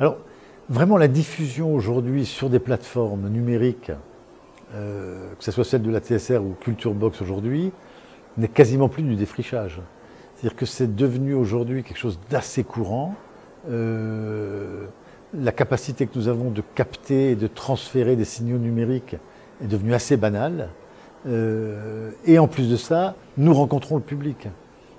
Alors, vraiment, la diffusion aujourd'hui sur des plateformes numériques, que ce soit celle de la TSR ou Culture Box aujourd'hui, n'est quasiment plus du défrichage. C'est-à-dire que c'est devenu aujourd'hui quelque chose d'assez courant. La capacité que nous avons de capter et de transférer des signaux numériques est devenue assez banale. Et en plus de ça, nous rencontrons le public.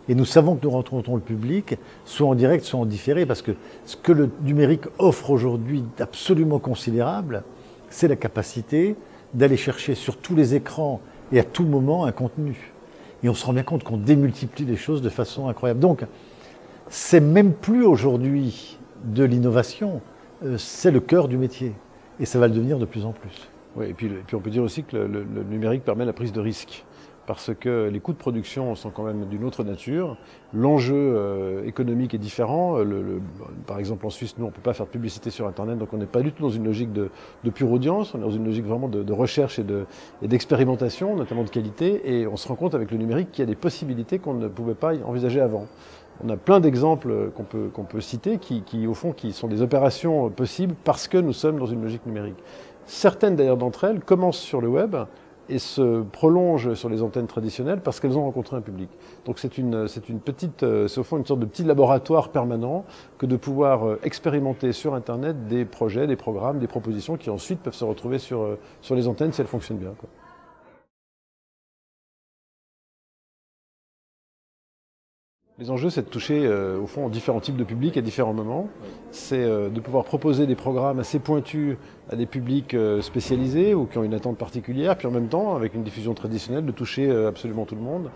Et nous savons que nous rencontrons le public, soit en direct, soit en différé, parce que ce que le numérique offre aujourd'hui d'absolument considérable, c'est la capacité d'aller chercher sur tous les écrans et à tout moment un contenu. Et on se rend bien compte qu'on démultiplie les choses de façon incroyable. Donc, c'est même plus aujourd'hui de l'innovation, c'est le cœur du métier. Et ça va le devenir de plus en plus. Oui, et puis on peut dire aussi que le numérique permet la prise de risque. Parce que les coûts de production sont quand même d'une autre nature. L'enjeu économique est différent. Par exemple, en Suisse, nous, on ne peut pas faire de publicité sur Internet, donc on n'est pas du tout dans une logique de pure audience. On est dans une logique vraiment de recherche et d'expérimentation, notamment de qualité. Et on se rend compte avec le numérique qu'il y a des possibilités qu'on ne pouvait pas envisager avant. On a plein d'exemples qu'on peut citer qui, au fond, qui sont des opérations possibles parce que nous sommes dans une logique numérique. Certaines, d'ailleurs, d'entre elles commencent sur le web et se prolongent sur les antennes traditionnelles parce qu'elles ont rencontré un public. Donc c'est au fond une sorte de petit laboratoire permanent que de pouvoir expérimenter sur Internet des projets, des programmes, des propositions qui ensuite peuvent se retrouver sur les antennes si elles fonctionnent bien, quoi. Les enjeux, c'est de toucher, au fond, différents types de publics à différents moments. C'est de pouvoir proposer des programmes assez pointus à des publics spécialisés ou qui ont une attente particulière, puis en même temps, avec une diffusion traditionnelle, de toucher absolument tout le monde.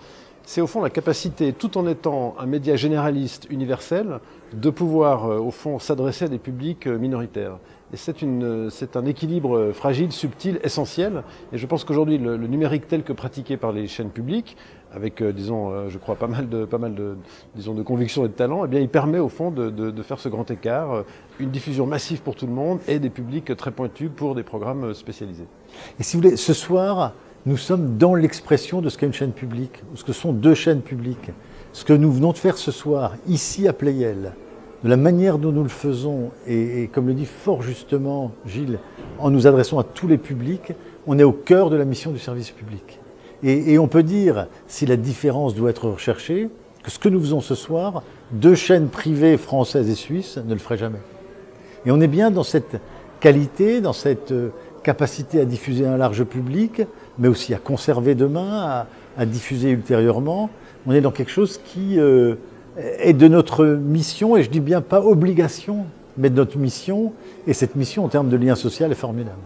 C'est au fond la capacité, tout en étant un média généraliste, universel, de pouvoir, au fond, s'adresser à des publics minoritaires. Et c'est un équilibre fragile, subtil, essentiel. Et je pense qu'aujourd'hui, le numérique tel que pratiqué par les chaînes publiques, avec, disons, je crois, pas mal de convictions et de talent, eh bien, il permet, au fond, de faire ce grand écart, une diffusion massive pour tout le monde et des publics très pointus pour des programmes spécialisés. Et si vous voulez, ce soir, nous sommes dans l'expression de ce qu'est une chaîne publique, ou ce que sont deux chaînes publiques. Ce que nous venons de faire ce soir, ici à Pleyel, de la manière dont nous le faisons, et comme le dit fort justement Gilles, en nous adressant à tous les publics, on est au cœur de la mission du service public. Et on peut dire, si la différence doit être recherchée, que ce que nous faisons ce soir, deux chaînes privées françaises et suisses ne le feraient jamais. Et on est bien dans cette qualité, dans cette capacité à diffuser un large public, mais aussi à conserver demain, à diffuser ultérieurement. On est dans quelque chose qui est de notre mission, et je dis bien pas obligation, mais de notre mission. Et cette mission, en termes de lien social, est formidable.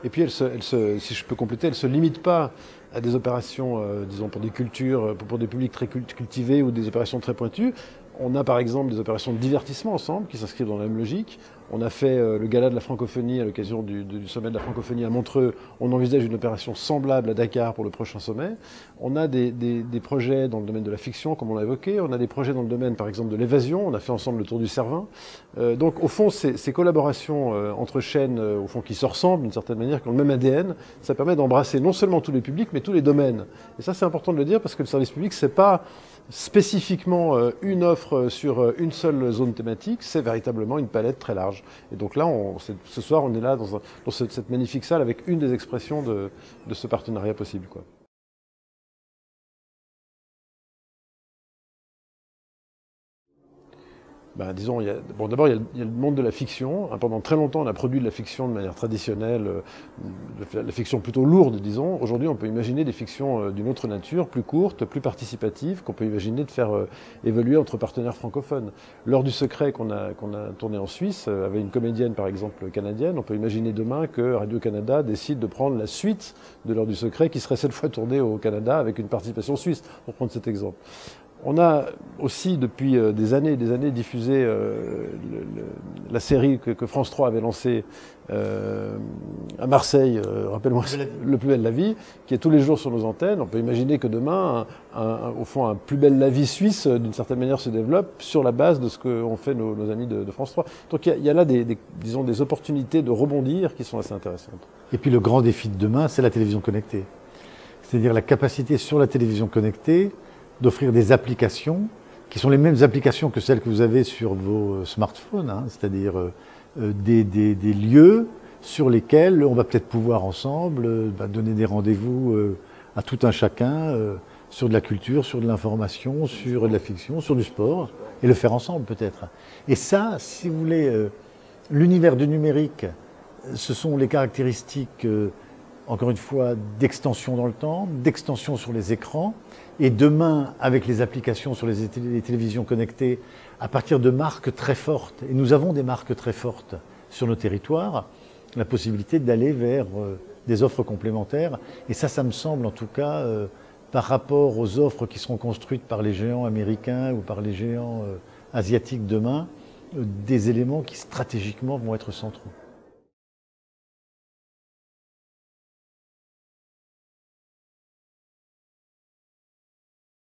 Et puis, si je peux compléter, elle ne se limite pas à des opérations, disons, pour des cultures, pour des publics très cultivés ou des opérations très pointues. On a par exemple des opérations de divertissement ensemble qui s'inscrivent dans la même logique. On a fait le gala de la francophonie à l'occasion du sommet de la francophonie à Montreux. On envisage une opération semblable à Dakar pour le prochain sommet. On a des projets dans le domaine de la fiction, comme on l'a évoqué. On a des projets dans le domaine, par exemple, de l'évasion. On a fait ensemble le Tour du Cervin. Donc, au fond, ces collaborations entre chaînes, au fond, qui se ressemblent d'une certaine manière, qui ont le même ADN, ça permet d'embrasser non seulement tous les publics, mais tous les domaines. Et ça, c'est important de le dire parce que le service public, c'est pas spécifiquement une offre sur une seule zone thématique, c'est véritablement une palette très large. Et donc là, ce soir, on est là dans cette magnifique salle avec une des expressions de ce partenariat possible, quoi. Ben, disons, d'abord, il y a le monde de la fiction. Pendant très longtemps, on a produit de la fiction de manière traditionnelle, la fiction plutôt lourde, disons. Aujourd'hui, on peut imaginer des fictions d'une autre nature, plus courtes, plus participatives, qu'on peut imaginer de faire évoluer entre partenaires francophones. L'Heure du secret qu'on a tourné en Suisse, avec une comédienne, par exemple, canadienne, on peut imaginer demain que Radio-Canada décide de prendre la suite de L'Heure du secret, qui serait cette fois tournée au Canada avec une participation suisse, pour prendre cet exemple. On a aussi, depuis des années et des années, diffusé la série que France 3 avait lancée à Marseille, rappelle-moi, Le Plus belle la vie, qui est tous les jours sur nos antennes. On peut imaginer que demain, au fond, un Plus belle la vie suisse, d'une certaine manière, se développe sur la base de ce qu'ont fait nos amis de France 3. Donc il y a là disons, des opportunités de rebondir qui sont assez intéressantes. Et puis le grand défi de demain, c'est la télévision connectée. C'est-à-dire la capacité sur la télévision connectée d'offrir des applications qui sont les mêmes applications que celles que vous avez sur vos smartphones, hein, c'est-à-dire des lieux sur lesquels on va peut-être pouvoir ensemble donner des rendez-vous à tout un chacun sur de la culture, sur de l'information, sur de la fiction, sur du sport, et le faire ensemble peut-être. Et ça, si vous voulez, l'univers du numérique, ce sont les caractéristiques, encore une fois, d'extension dans le temps, d'extension sur les écrans, et demain, avec les applications sur les télévisions connectées, à partir de marques très fortes, et nous avons des marques très fortes sur nos territoires, la possibilité d'aller vers des offres complémentaires. Et ça me semble en tout cas, par rapport aux offres qui seront construites par les géants américains ou par les géants asiatiques demain, des éléments qui stratégiquement vont être centraux.